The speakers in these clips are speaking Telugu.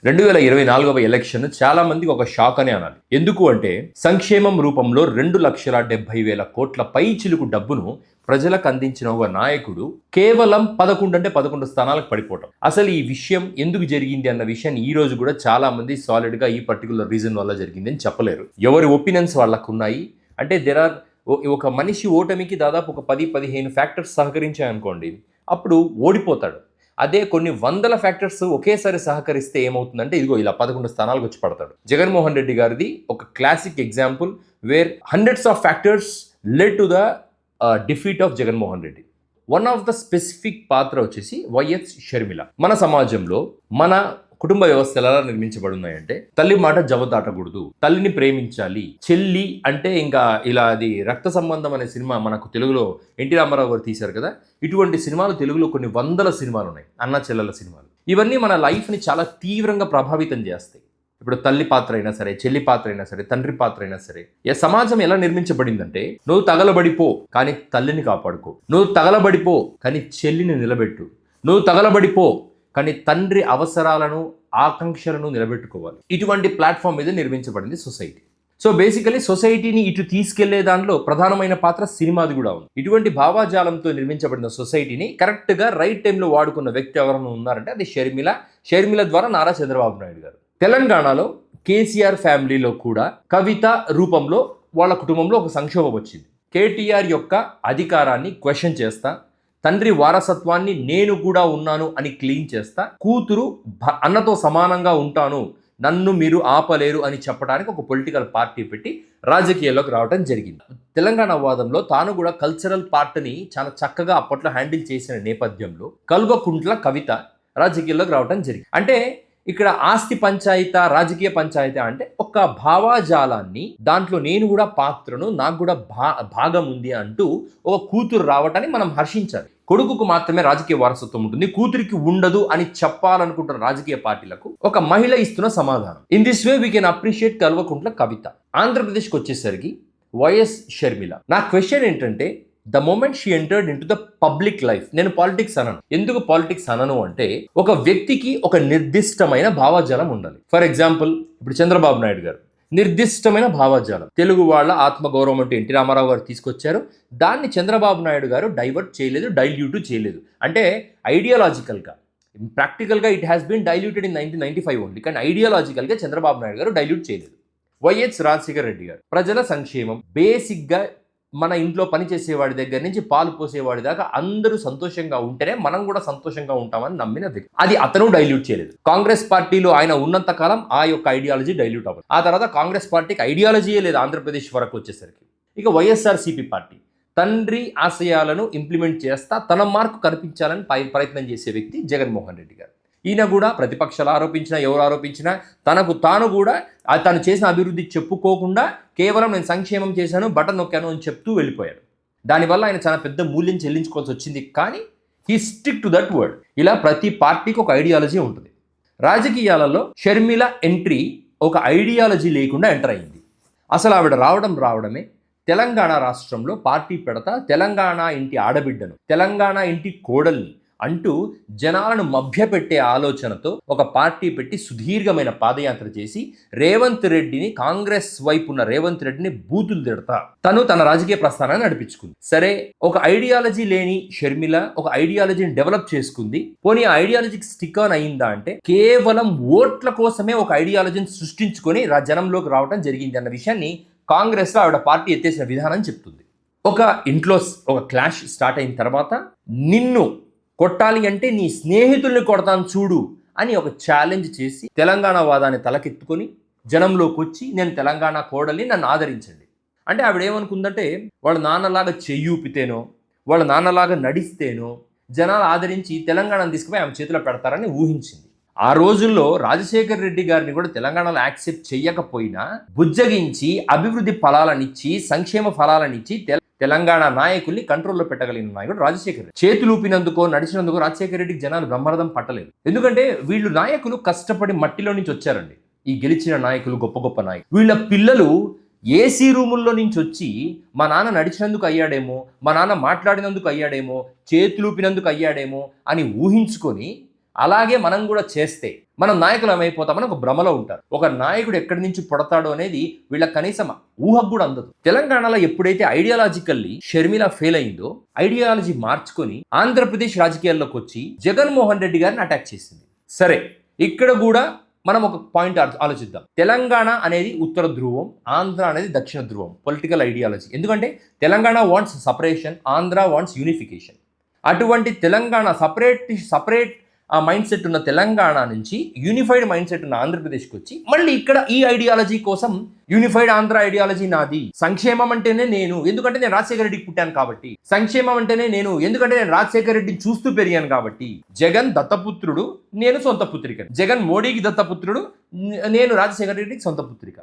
2024 ఎలక్షన్ చాలా మందికి ఒక షాక్ అనే అనాలి. ఎందుకు అంటే సంక్షేమం రూపంలో 2,70,000 కోట్ల పై చిలుకు డబ్బును ప్రజలకు అందించిన ఒక నాయకుడు కేవలం 11 స్థానాలకు పడిపోవటం. అసలు ఈ విషయం ఎందుకు జరిగింది అన్న విషయాన్ని ఈ రోజు కూడా చాలా మంది సాలిడ్ గా ఈ పర్టికులర్ రీజన్ వల్ల జరిగింది అని చెప్పలేరు. ఎవరి ఒపీనియన్స్ వాళ్ళకు ఉన్నాయి. అంటే ఒక మనిషి ఓటమికి దాదాపు ఒక 10-15 ఫ్యాక్టర్స్ సహకరించాయనుకోండి, అప్పుడు ఓడిపోతాడు. అదే కొన్ని వందల ఫ్యాక్టర్స్ ఒకేసారి సహకరిస్తే ఏమవుతుందంటే ఇదిగో ఇలా 11 స్థానాలకు వచ్చి పడతాడు. జగన్మోహన్ రెడ్డి గారిది ఒక classic example wear hundreds of factors led to the defeat of Jaganmohan Reddy. One of the specific పాత్ర వచ్చేసి వైఎస్ షర్మిల. మన సమాజంలో మన కుటుంబ వ్యవస్థలు ఎలా నిర్మించబడి ఉన్నాయంటే, తల్లి మాట జవదాటకూడదు, తల్లిని ప్రేమించాలి, చెల్లి అంటే ఇంకా ఇలా అది రక్త సంబంధం అనే సినిమా మనకు తెలుగులో ఎన్టీ రామారావు గారు తీశారు కదా. ఇటువంటి సినిమాలు తెలుగులో కొన్ని వందల సినిమాలు ఉన్నాయి, అన్న చెల్లెల సినిమాలు. ఇవన్నీ మన లైఫ్ని చాలా తీవ్రంగా ప్రభావితం చేస్తాయి. ఇప్పుడు తల్లి పాత్ర అయినా సరే, చెల్లి పాత్ర అయినా సరే, తండ్రి పాత్ర అయినా సరే, సమాజం ఎలా నిర్మించబడిందంటే, నువ్వు తగలబడిపో కానీ తల్లిని కాపాడుకో, నువ్వు తగలబడిపో కానీ చెల్లిని నిలబెట్టు, నువ్వు తగలబడిపో కానీ తండ్రి అవసరాలను ఆకాంక్షలను నిలబెట్టుకోవాలి. ఇటువంటి ప్లాట్ఫామ్ మీద నిర్మించబడింది సొసైటీ. సో బేసికలీ సొసైటీని ఇటు తీసుకెళ్లే దానిలో ప్రధానమైన పాత్ర సినిమాది కూడా ఉంది. ఇటువంటి భావాజాలంతో నిర్మించబడిన సొసైటీని కరెక్ట్గా రైట్ టైంలో వాడుకున్న వ్యక్తి ఎవరైనా ఉన్నారంటే అది షర్మిల. షర్మిల ద్వారా నారా చంద్రబాబు నాయుడు గారు. తెలంగాణలో కేసీఆర్ ఫ్యామిలీలో కూడా కవిత రూపంలో వాళ్ళ కుటుంబంలో ఒక సంక్షోభం వచ్చింది. కేటీఆర్ యొక్క అధికారాన్ని క్వశ్చన్ చేస్తా, తండ్రి వారసత్వాన్ని నేను కూడా ఉన్నాను అని క్లెయిమ్ చేస్తా, కూతురు అన్నతో సమానంగా ఉంటాను, నన్ను మీరు ఆపలేరు అని చెప్పడానికి ఒక పొలిటికల్ పార్టీ పెట్టి రాజకీయాల్లోకి రావడం జరిగింది. తెలంగాణ వాదంలో తాను కూడా కల్చరల్ పార్టీని చాలా చక్కగా అప్పట్లో హ్యాండిల్ చేసిన నేపథ్యంలో కల్వకుంట్ల కవిత రాజకీయాల్లోకి రావడం జరిగింది. అంటే ఇక్కడ ఆస్తి పంచాయత, రాజకీయ పంచాయత అంటే ఒక భావాజాలాన్ని, దాంట్లో నేను కూడా పాత్రను, నాకు కూడా భాగం ఉంది అంటూ ఒక కూతురు రావటాన్ని మనం హర్షించాలి. కొడుకుకు మాత్రమే రాజకీయ వారసత్వం ఉంటుంది, కూతురికి ఉండదు అని చెప్పాలనుకుంటున్న రాజకీయ పార్టీలకు ఒక మహిళ ఇస్తున్న సమాధానం. In this way we can appreciate Kalvakuntla Kavitha. ఆంధ్రప్రదేశ్కి వచ్చేసరికి వైఎస్ షర్మిల. నా క్వశ్చన్ ఏంటంటే, the moment she entered into the public life. నేను పాలిటిక్స్ అనను. ఎందుకు పాలిటిక్స్ అనను అంటే, ఒక వ్యక్తికి ఒక నిర్దిష్టమైన భావజాలం ఉండాలి. ఫర్ ఎగ్జాంపుల్ ఇప్పుడు చంద్రబాబు నాయుడు గారు నిర్దిష్టమైన భావజాలం, తెలుగు వాళ్ళ ఆత్మగౌరవం అంటే ఎన్టీ రామారావు గారు తీసుకొచ్చారు. దాన్ని చంద్రబాబు నాయుడు గారు డైవర్ట్ చేయలేదు, డైల్యూట్ చేయలేదు. అంటే ఐడియాలజికల్గా, ప్రాక్టికల్గా it has been diluted in 1995 only, కానీ ఐడియాలజికల్గా చంద్రబాబు నాయుడు గారు డైల్యూట్ చేయలేదు. వైఎస్ రాజశేఖర రెడ్డి గారు ప్రజల సంక్షేమం, బేసిక్గా మన ఇంట్లో పనిచేసేవాడి దగ్గర నుంచి పాలు పోసేవాడి దాకా అందరూ సంతోషంగా ఉంటేనే మనం కూడా సంతోషంగా ఉంటామని నమ్మిన వ్యక్తి. అది అతను డైల్యూట్ చేయలేదు. కాంగ్రెస్ పార్టీలో ఆయన ఉన్నంత కాలం ఆ యొక్క ఐడియాలజీ డైల్యూట్ అవ్వదు. ఆ తర్వాత కాంగ్రెస్ పార్టీకి ఐడియాలజీయే లేదు ఆంధ్రప్రదేశ్ వరకు వచ్చేసరికి. ఇక వైఎస్ఆర్సీపీ పార్టీ తండ్రి ఆశయాలను ఇంప్లిమెంట్ చేస్తా తన మార్కు కనిపించాలని ప్రయత్నం చేసే వ్యక్తి జగన్మోహన్ రెడ్డి గారు. ఈయన కూడా ప్రతిపక్షాలు ఆరోపించినా, ఎవరు ఆరోపించినా తనకు తాను కూడా తను చేసిన అభివృద్ధి చెప్పుకోకుండా కేవలం నేను సంక్షేమం చేశాను, బటన్ నొక్కాను అని చెప్తూ వెళ్ళిపోయాడు. దానివల్ల ఆయన చాలా పెద్ద మూల్యం చెల్లించుకోవాల్సి వచ్చింది. కానీ he stick to that word. ఇలా ప్రతి పార్టీకి ఒక ఐడియాలజీ ఉంటుంది. రాజకీయాలలో షర్మిల ఎంట్రీ ఒక ఐడియాలజీ లేకుండా ఎంటర్ అయింది. అసలు ఆవిడ రావడమే తెలంగాణ రాష్ట్రంలో పార్టీ పెడతా, తెలంగాణ ఇంటి ఆడబిడ్డను, తెలంగాణ ఇంటి కోడల్ని అంటూ జనాలను మభ్యపెట్టే ఆలోచనతో ఒక పార్టీ పెట్టి సుదీర్ఘమైన పాదయాత్ర చేసి రేవంత్ రెడ్డిని, కాంగ్రెస్ వైపు ఉన్న రేవంత్ రెడ్డిని బూతులు తిడతా తను తన రాజకీయ ప్రస్థానాన్ని నడిపించుకుంది. సరే, ఒక ఐడియాలజీ లేని షర్మిల ఒక ఐడియాలజీని డెవలప్ చేసుకుంది. పోనీ ఆ ఐడియాలజీకి స్టిక్ ఆన్ అయిందా అంటే, కేవలం ఓట్ల కోసమే ఒక ఐడియాలజీని సృష్టించుకొని జనంలోకి రావడం జరిగింది అన్న విషయాన్ని కాంగ్రెస్లో ఆవిడ పార్టీ ఎత్తేసిన విధానం చెప్తుంది. ఒక ఇంట్లో ఒక క్లాష్ స్టార్ట్ అయిన తర్వాత, నిన్ను కొట్టాలి అంటే నీ స్నేహితుల్ని కొడతాను చూడు అని ఒక ఛాలెంజ్ చేసి తెలంగాణ వాదాన్ని తలకెత్తుకొని జనంలోకి వచ్చి, నేను తెలంగాణ కోడల్ని, నన్ను ఆదరించండి అంటే ఆవిడ ఏమనుకుందంటే, వాళ్ళ నాన్నలాగా చెయ్యూపితేనో, వాళ్ళ నాన్నలాగా నడిస్తేనో జనాలు ఆదరించి తెలంగాణను తీసుకుపోయి ఆమె చేతిలో పెడతారని ఊహించింది. ఆ రోజుల్లో రాజశేఖర రెడ్డి గారిని కూడా తెలంగాణలో యాక్సెప్ట్ చెయ్యకపోయినా బుజ్జగించి అభివృద్ధి ఫలాలనిచ్చి, సంక్షేమ ఫలాలనిచ్చి తెలంగాణ నాయకుల్ని కంట్రోల్లో పెట్టగలిగిన నాయకుడు రాజశేఖర రెడ్డి. చేతులూపినందుకో నడిచినందుకో రాజశేఖర రెడ్డికి జనాలు బ్రహ్మరథం పట్టలేదు. ఎందుకంటే వీళ్ళు నాయకులు కష్టపడి మట్టిలో నుంచి వచ్చారండి. ఈ గెలిచిన నాయకులు, గొప్ప గొప్ప నాయకులు, వీళ్ళ పిల్లలు ఏసీ రూముల్లో నుంచి వచ్చి మా నాన్న నడిచినందుకు అయ్యాడేమో, మా నాన్న మాట్లాడినందుకు అయ్యాడేమో, చేతులూపినందుకు అయ్యాడేమో అని ఊహించుకొని అలాగే మనం కూడా చేస్తే మనం నాయకులు ఏమైపోతామని ఒక భ్రమలో ఉంటారు. ఒక నాయకుడు ఎక్కడి నుంచి పుడతాడు అనేది వీళ్ళ కనీసం ఊహకు కూడా అందదు. తెలంగాణలో ఎప్పుడైతే ఐడియాలజికల్లీ షర్మిల ఫెయిల్ అయిందో ఐడియాలజీ మార్చుకొని ఆంధ్రప్రదేశ్ రాజకీయాల్లోకి వచ్చి జగన్మోహన్ రెడ్డి గారిని అటాక్ చేసింది. సరే, ఇక్కడ కూడా మనం ఒక పాయింట్ ఆలోచిద్దాం. తెలంగాణ అనేది ఉత్తర ధ్రువం, ఆంధ్ర అనేది దక్షిణ ధ్రువం. Political ideology. ఎందుకంటే Telangana wants separation, Andhra wants unification. అటువంటి తెలంగాణ సపరేట్ మైండ్ సెట్ ఉన్న తెలంగాణ నుంచి యూనిఫైడ్ మైండ్ సెట్ ఉన్న ఆంధ్రప్రదేశ్కి వచ్చి మళ్ళీ ఇక్కడ ఈ ఐడియాలజీ కోసం యూనిఫైడ్ ఆంధ్ర ఐడియాలజీ నాది. సంక్షేమం అంటేనే నేను, ఎందుకంటే నేను రాజశేఖర రెడ్డికి పుట్టాను కాబట్టి. సంక్షేమం అంటేనే నేను, ఎందుకంటే నేను రాజశేఖర రెడ్డిని చూస్తూ పెరిగాను కాబట్టి. జగన్ దత్తపుత్రుడు, నేను సొంత పుత్రిక. జగన్ మోడీకి దత్తపుత్రుడు, నేను రాజశేఖర రెడ్డికి సొంత పుత్రిక.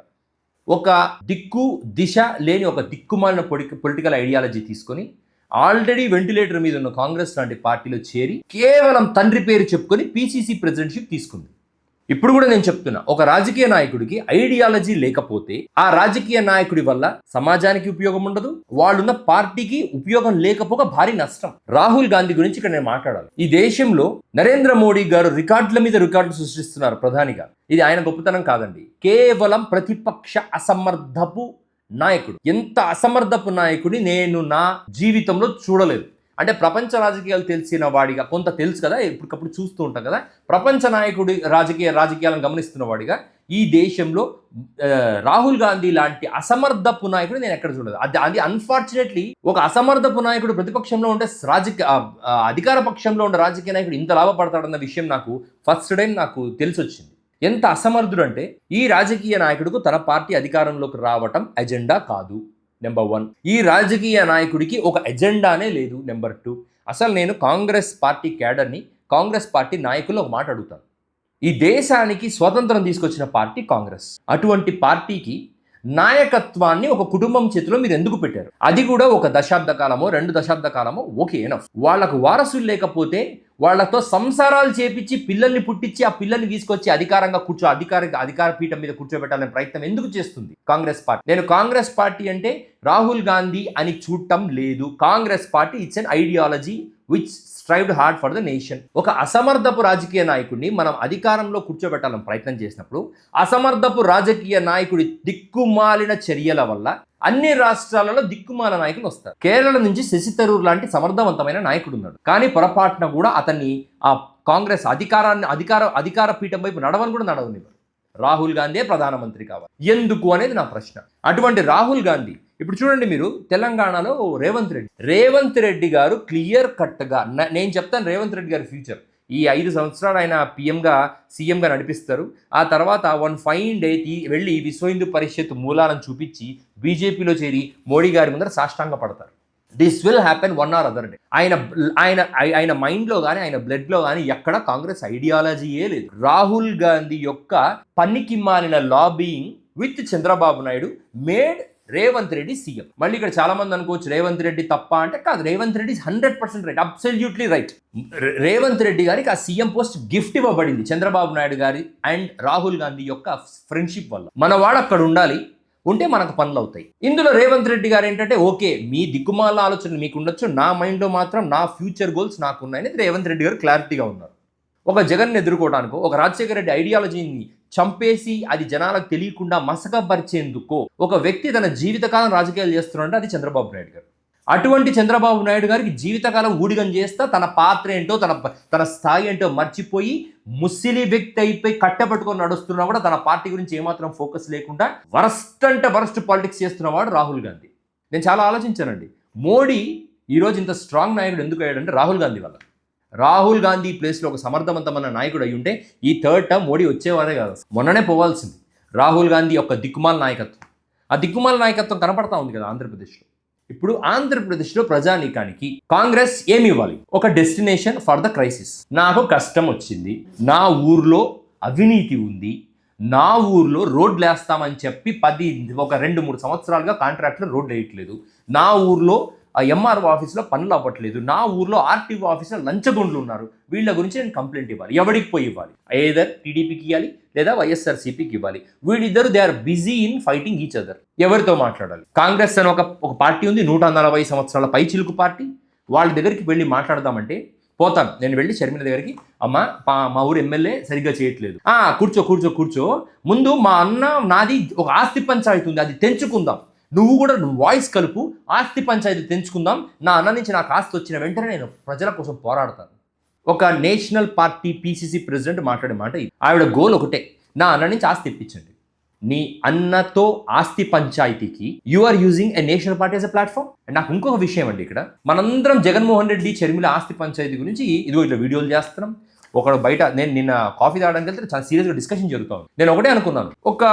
ఒక దిక్కు దిశ లేని ఒక దిక్కుమాలిన పొలిటికల్ ఐడియాలజీ తీసుకొని ఆల్రెడీ వెంటిలేటర్ మీద ఉన్న కాంగ్రెస్ లాంటి పార్టీలో చేరి కేవలం తండ్రి పేరు చెప్పుకొని పీసీసీ ప్రెసిడెంట్షిప్ తీసుకుంది. ఇప్పుడు కూడా నేను చెప్తున్నా, ఒక రాజకీయ నాయకుడికి ఐడియాలజీ లేకపోతే ఆ రాజకీయ నాయకుడి వల్ల సమాజానికి ఉపయోగం ఉండదు, వాళ్ళున్న పార్టీకి ఉపయోగం లేకపోగా భారీ నష్టం. రాహుల్ గాంధీ గురించి ఇక్కడ నేను మాట్లాడాలి. ఈ దేశంలో నరేంద్ర మోడీ గారు రికార్డుల మీద రికార్డులు సృష్టిస్తున్నారు ప్రధానిగా. ఇది ఆయన గొప్పతనం కాదండి, కేవలం ప్రతిపక్ష అసమర్థపు నాయకుడు. ఎంత అసమర్థపు నాయకుడిని నేను నా జీవితంలో చూడలేదు. అంటే ప్రపంచ రాజకీయాలు తెలిసిన వాడిగా, కొంత తెలుసు కదా, ఎప్పటికప్పుడు చూస్తూ ఉంటాం కదా, ప్రపంచ నాయకుడి రాజకీయాలను గమనిస్తున్న వాడిగా ఈ దేశంలో రాహుల్ గాంధీ లాంటి అసమర్థపు నాయకుడు నేను ఎక్కడ చూడలేదు. అది అన్ఫార్చునేట్లీ ఒక అసమర్థపు నాయకుడు ప్రతిపక్షంలో ఉండే అధికార పక్షంలో ఉండే రాజకీయ నాయకుడు ఇంత లాభపడతాడన్న విషయం నాకు ఫస్ట్ టైం నాకు తెలిసి వచ్చింది. ఎంత అసమర్థుడు అంటే, ఈ రాజకీయ నాయకుడికి తన పార్టీ అధికారంలోకి రావటం ఎజెండా కాదు, నెంబర్ 1. ఈ రాజకీయ నాయకుడికి ఒక ఎజెండానే లేదు, నెంబర్ 2. అసలు నేను కాంగ్రెస్ పార్టీ క్యాడర్ని, కాంగ్రెస్ పార్టీ నాయకులు ఒక మాట అడుగుతాను. ఈ దేశానికి స్వతంత్రం తీసుకొచ్చిన పార్టీ కాంగ్రెస్. అటువంటి పార్టీకి నాయకత్వాన్ని ఒక కుటుంబం చేతిలో మీరు ఎందుకు పెట్టారు? అది కూడా ఒక దశాబ్ద కాలమో 2 దశాబ్ద కాలమో ఓకే ఎనఫ్. వాళ్ళకు వారసులు లేకపోతే వాళ్ళతో సంసారాలు చేపించి పిల్లల్ని పుట్టించి ఆ పిల్లల్ని తీసుకొచ్చి అధికార పీఠం మీద కూర్చోబెట్టాలనే ప్రయత్నం ఎందుకు చేస్తుంది కాంగ్రెస్ పార్టీ? నేను కాంగ్రెస్ పార్టీ అంటే రాహుల్ గాంధీ అని చూడటం లేదు. Congress party it's an ideology which స్ట్రైవ్డ్ hard for the nation. ఒక అసమర్థపు రాజకీయ నాయకుడిని మనం అధికారంలో కూర్చోబెట్టాలని ప్రయత్నం చేసినప్పుడు అసమర్థపు రాజకీయ నాయకుడి దిక్కుమాలిన చర్యల వల్ల అన్ని రాష్ట్రాలలో దిక్కుమాల నాయకులు వస్తారు. కేరళ నుంచి శశి థరూర్ లాంటి సమర్థవంతమైన నాయకుడు ఉన్నాడు, కానీ పొరపాటున కూడా అతన్ని ఆ కాంగ్రెస్ అధికార పీఠం వైపు నడవని కూడా నడవనివ్వరు. రాహుల్ గాంధీ ప్రధానమంత్రి కావాలి, ఎందుకు అనేది నా ప్రశ్న. అటువంటి రాహుల్ గాంధీ ఇప్పుడు చూడండి, మీరు తెలంగాణలో రేవంత్ రెడ్డి గారు క్లియర్ కట్గా, నేను చెప్తాను రేవంత్ రెడ్డి గారి ఫ్యూచర్. ఈ 5 సంవత్సరాలు ఆయన సీఎంగా నడిపిస్తారు. ఆ తర్వాత వన్ ఫైన్ డే వెళ్ళి విశ్వ హిందూ పరిషత్ మూలాలను చూపించి బీజేపీలో చేరి మోడీ గారి ముందర సాష్టాంగ పడతారు. This will happen one or other day. ఆయన మైండ్లో కానీ ఆయన బ్లడ్లో కానీ ఎక్కడ కాంగ్రెస్ ఐడియాలజీయే లేదు. రాహుల్ గాంధీ యొక్క పనికి మాలిన lobbying with Chandrababu Naidu made Revanth Reddy CM. మళ్ళీ ఇక్కడ చాలా మంది అనుకోవచ్చు రేవంత్ రెడ్డి తప్ప అంటే, కాదు, Revanth Reddy 100% right, absolutely right. Revanth Reddy గారికి ఆ సీఎం పోస్ట్ గిఫ్ట్ ఇవ్వబడింది చంద్రబాబు నాయుడు గారి అండ్ రాహుల్ గాంధీ యొక్క ఫ్రెండ్షిప్ వల్ల. మన వాడు అక్కడ ఉండాలి, ఉంటే మనకు పనులు అవుతాయి. ఇందులో రేవంత్ రెడ్డి గారు ఏంటంటే, ఓకే మీ దిక్కుమాల ఆలోచనలు మీకు ఉండొచ్చు, నా మైండ్లో మాత్రం నా ఫ్యూచర్ గోల్స్ నాకున్నాయని రేవంత్ రెడ్డి గారు క్లారిటీగా ఉన్నారు. ఒక జగన్ ఎదుర్కోవడానికో, ఒక రాజశేఖర రెడ్డి ఐడియాలజీని చంపేసి అది జనాలకు తెలియకుండా మసకపరిచేందుకో ఒక వ్యక్తి తన జీవితకాలం రాజకీయాలు చేస్తున్నాడంటే అది చంద్రబాబు నాయుడు గారు. అటువంటి చంద్రబాబు నాయుడు గారికి జీవితకాలం ఊడిగం చేస్తా తన పాత్ర ఏంటో తన స్థాయి ఏంటో మర్చిపోయి ముస్లిం వ్యక్తి అయిపోయి కట్టబెట్టుకొని నడుస్తున్నా కూడా తన పార్టీ గురించి ఏమాత్రం ఫోకస్ లేకుండా వరస్ట్ పాలిటిక్స్ చేస్తున్నవాడు రాహుల్ గాంధీ. నేను చాలా ఆలోచించానండి, మోడీ ఈరోజు ఇంత స్ట్రాంగ్ నాయకుడు ఎందుకు అయ్యాడంటే రాహుల్ గాంధీ వల్ల. రాహుల్ గాంధీ ప్లేస్లో ఒక సమర్థవంతమైన నాయకుడు అయి ఉంటే ఈ 3rd టర్మ్ మోడీ వచ్చేవారే కాదు, మొన్ననే పోవాల్సింది. రాహుల్ గాంధీ యొక్క దిక్కుమాల నాయకత్వం, ఆ దిక్కుమాల నాయకత్వం కనపడతా ఉంది కదా ఆంధ్రప్రదేశ్లో. ఇప్పుడు ఆంధ్రప్రదేశ్లో ప్రజానీకానికి కాంగ్రెస్ ఏమి ఇవ్వాలి? ఒక డెస్టినేషన్ ఫర్ ద క్రైసిస్. నాకు కష్టం వచ్చింది, నా ఊర్లో అవినీతి ఉంది, నా ఊర్లో రోడ్లు వేస్తామని చెప్పి 2-3 సంవత్సరాలుగా కాంట్రాక్ట్లో రోడ్లు వేయట్లేదు, నా ఊర్లో ఎంఆర్ఓ ఆఫీస్లో పనులు అవ్వట్లేదు, నా ఊర్లో ఆర్టీఓ ఆఫీస్లో లంచగొండ్లు ఉన్నారు, వీళ్ళ గురించి నేను కంప్లైంట్ ఇవ్వాలి. ఎవరికి పోయి ఇవ్వాలి? ఏదర్ టీడీపీకి ఇవ్వాలి లేదా వైఎస్ఆర్సీపీకి ఇవ్వాలి. వీళ్ళిద్దరు they are busy in fighting each other. ఎవరితో మాట్లాడాలి? కాంగ్రెస్ అని ఒక పార్టీ ఉంది, 140 సంవత్సరాల పైచిలుకు పార్టీ. వాళ్ళ దగ్గరికి వెళ్ళి మాట్లాడదామంటే పోతాను నేను వెళ్ళి షర్మిల దగ్గరికి, అమ్మ మా ఊరు ఎమ్మెల్యే సరిగ్గా చేయట్లేదు. కూర్చో ముందు మా అన్న నాది ఒక ఆస్తి పంచాయతీ ఉంది, అది తెంచుకుందాం, నువ్వు కూడా వాయిస్ కలుపు, ఆస్తి పంచాయతీ తెంచుకుందాం, నా అన్న నుంచి నాకు ఆస్తి వచ్చిన వెంటనే నేను ప్రజల కోసం పోరాడతాను. ఒక నేషనల్ పార్టీ పిసిసి ప్రెసిడెంట్ మాట్లాడే మాట ఇది. ఆవిడ గోల్ ఒకటే, నా అన్న నుంచి ఆస్తి ఇప్పించండి. నీ అన్నతో ఆస్తి పంచాయతీకి you are using a national party as a platform. And నాకు ఇంకొక విషయం అండి, ఇక్కడ మనందరం జగన్మోహన్ రెడ్డి షర్మిల ఆస్తి పంచాయతీ గురించి ఇదిగో ఇట్లా వీడియోలు చేస్తున్నాం. ఒకడు బయట, నేను నిన్న కాఫీ తాగడానికి వెళ్తే చాలా సీరియస్గా డిస్కషన్ జరుగుతుంది. నేను ఒకటే అనుకున్నాను, ఒక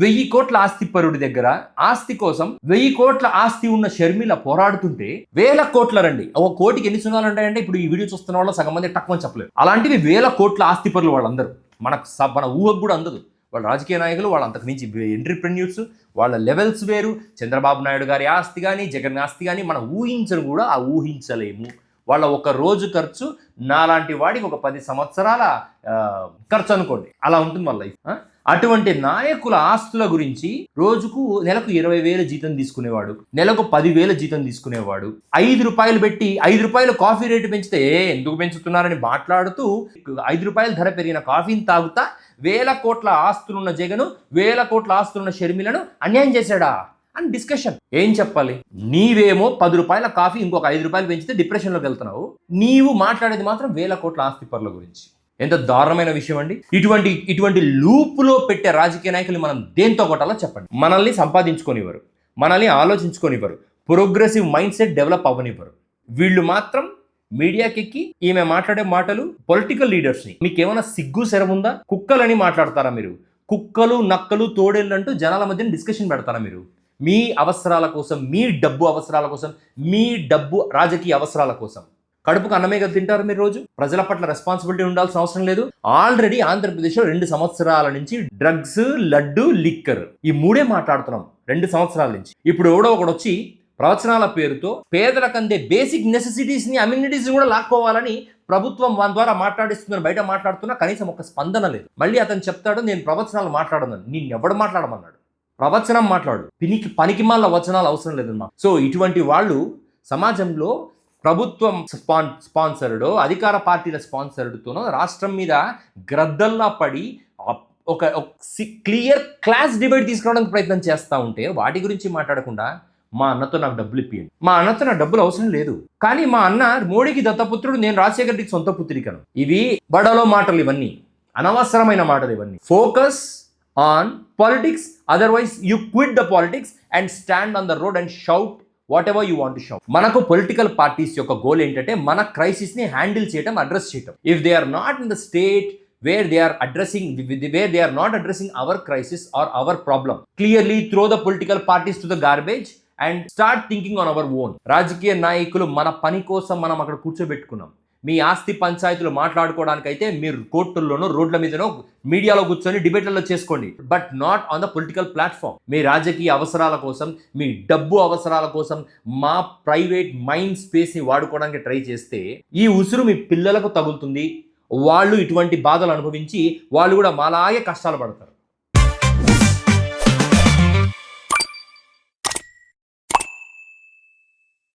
1000 కోట్ల ఆస్తి పరుడి దగ్గర ఆస్తి కోసం 1000 కోట్ల ఆస్తి ఉన్న షర్మిల పోరాడుతుంటే 1000 కోట్ల రండి, ఒక కోటికి ఎన్ని సున్నాలు ఉంటాయంటే ఇప్పుడు ఈ వీడియో చూస్తున్న వాళ్ళు సగం మంది టక్కుమని చెప్పలేరు. అలాంటివి 1000 కోట్ల ఆస్తి పరులు వాళ్ళందరూ, మన ఊహకు కూడా అందదు. వాళ్ళ రాజకీయ నాయకులు, వాళ్ళ అంతకు మించి ఎంటర్‌ప్రెన్యూర్స్, వాళ్ళ లెవెల్స్ వేరు. చంద్రబాబు నాయుడు గారి ఆస్తి కానీ, జగన్ ఆస్తి కానీ మనం ఊహించను కూడా ఊహించలేము. వాళ్ళ ఒక రోజు ఖర్చు నాలాంటి వాడికి ఒక 10 సంవత్సరాల ఖర్చు అనుకోండి, అలా ఉంటుంది వాళ్ళ లైఫ్. అటువంటి నాయకుల ఆస్తుల గురించి రోజుకు నెలకు 20,000 జీతం తీసుకునేవాడు, నెలకు 10,000 జీతం తీసుకునేవాడు, 5 రూపాయలు పెట్టి 5 రూపాయలు కాఫీ రేటు పెంచితే ఎందుకు పెంచుతున్నారని మాట్లాడుతూ 5 రూపాయల ధర పెరిగిన కాఫీని తాగుతా 1000 కోట్ల ఆస్తులున్న జగను 1000 కోట్ల ఆస్తులున్న షర్మిలను అన్యాయం చేశాడా అని డిస్కషన్. ఏం చెప్పాలి? నీవేమో 10 రూపాయల కాఫీ ఇంకొక 5 రూపాయలు పెంచితే డిప్రెషన్లోకి వెళ్తున్నావు, నీవు మాట్లాడేది మాత్రం 1000 కోట్ల ఆస్తి పరుల గురించి. ఎంత దారుణమైన విషయం అండి. ఇటువంటి లూపులో పెట్టే రాజకీయ నాయకులు మనం దేంతో కొట్టాలో చెప్పండి. మనల్ని సంపాదించుకొనివ్వరు, మనల్ని ఆలోచించుకొనివ్వరు, ప్రోగ్రెసివ్ మైండ్ సెట్ డెవలప్ అవ్వనివ్వరు. వీళ్ళు మాత్రం మీడియాకెక్కి ఈమె మాట్లాడే మాటలు పొలిటికల్ లీడర్స్ని, మీకేమైనా సిగ్గు శరముందా? కుక్కలని మాట్లాడతారా మీరు? కుక్కలు నక్కలు తోడేళ్ళు అంటూ జనాల మధ్యన డిస్కషన్ పెడతారా మీరు? మీ అవసరాల కోసం, మీ డబ్బు అవసరాల కోసం, మీ డబ్బు రాజకీయ అవసరాల కోసం కడుపుకు అన్నమే కదా తింటారు మీరు రోజు. ప్రజల పట్ల రెస్పాన్సిబిలిటీ ఉండాల్సిన అవసరం లేదు. ఆల్రెడీ ఆంధ్రప్రదేశ్లో 2 సంవత్సరాల నుంచి డ్రగ్స్, లడ్డు, లిక్కర్ ఈ 3 మాట్లాడుతున్నాం 2 సంవత్సరాల నుంచి. ఇప్పుడు ఎవడో ఒకడు వచ్చి ప్రవచనాల పేరుతో పేదలకు అందే బేసిక్ నెసెసిటీస్ని, అమ్యూనిటీస్ని కూడా లాక్కోవాలని ప్రభుత్వం వారి ద్వారా మాట్లాడిస్తుందని బయట మాట్లాడుతున్నా కనీసం ఒక స్పందన లేదు. మళ్ళీ అతను చెప్తాడు నేను ప్రవచనాలు మాట్లాడను. నిన్నెవడు మాట్లాడమన్నాడు? ప్రవచనం మాట్లాడు, పనికి మాల వచనాలు అవసరం లేదమ్మా. సో ఇటువంటి వాళ్ళు సమాజంలో ప్రభుత్వం స్పాన్సర్డో అధికార పార్టీల స్పాన్సర్డ్తోనో రాష్ట్రం మీద గ్రద్దల్లా పడి ఒక క్లియర్ క్లాస్ డిబేట్ తీసుకురావడానికి ప్రయత్నం చేస్తూ ఉంటే వాటి గురించి మాట్లాడకుండా మా అన్నతో నాకు డబ్బులు ఇప్పియండి, మా అన్నతో నాకు డబ్బులు అవసరం లేదు, కానీ మా అన్న మోడీకి దత్తపుత్రుడు, నేను రాజశేఖర్ రెడ్డికి సొంత పుత్రికను. ఇవి బడలో మాటలు, ఇవన్నీ అనవసరమైన మాటలు. ఇవన్నీ focus on politics, otherwise you quit the politics and stand on the road and shout whatever you want to shout. మనకు పొలిటికల్ పార్టీస్ యొక్క గోల్ ఏంటంటే మన క్రైసిస్ ని హ్యాండిల్ చేయడం, అడ్రస్ చేయడం. If they are not in the state where they are not addressing our crisis or our problem, clearly throw the political parties to the garbage and start thinking on our own. రాజకీయ నాయకులు మన పని కోసం మనం అక్కడ కూర్చోబెట్టుకున్నాం. మీ ఆస్తి పంచాయతీలు మాట్లాడుకోవడానికైతే మీరు కోర్టుల్లోనో, రోడ్ల మీదనో, మీడియాలో కూర్చొని డిబేట్లలో చేసుకోండి, but not on the political platform. మీ రాజకీయ అవసరాల కోసం, మీ డబ్బు అవసరాల కోసం మా ప్రైవేట్ మైండ్ స్పేస్ని వాడుకోవడానికి ట్రై చేస్తే ఈ ఉసురు మీ పిల్లలకు తగులుతుంది. వాళ్ళు ఇటువంటి బాధలు అనుభవించి వాళ్ళు కూడా మాలాగే కష్టాలు పడతారు.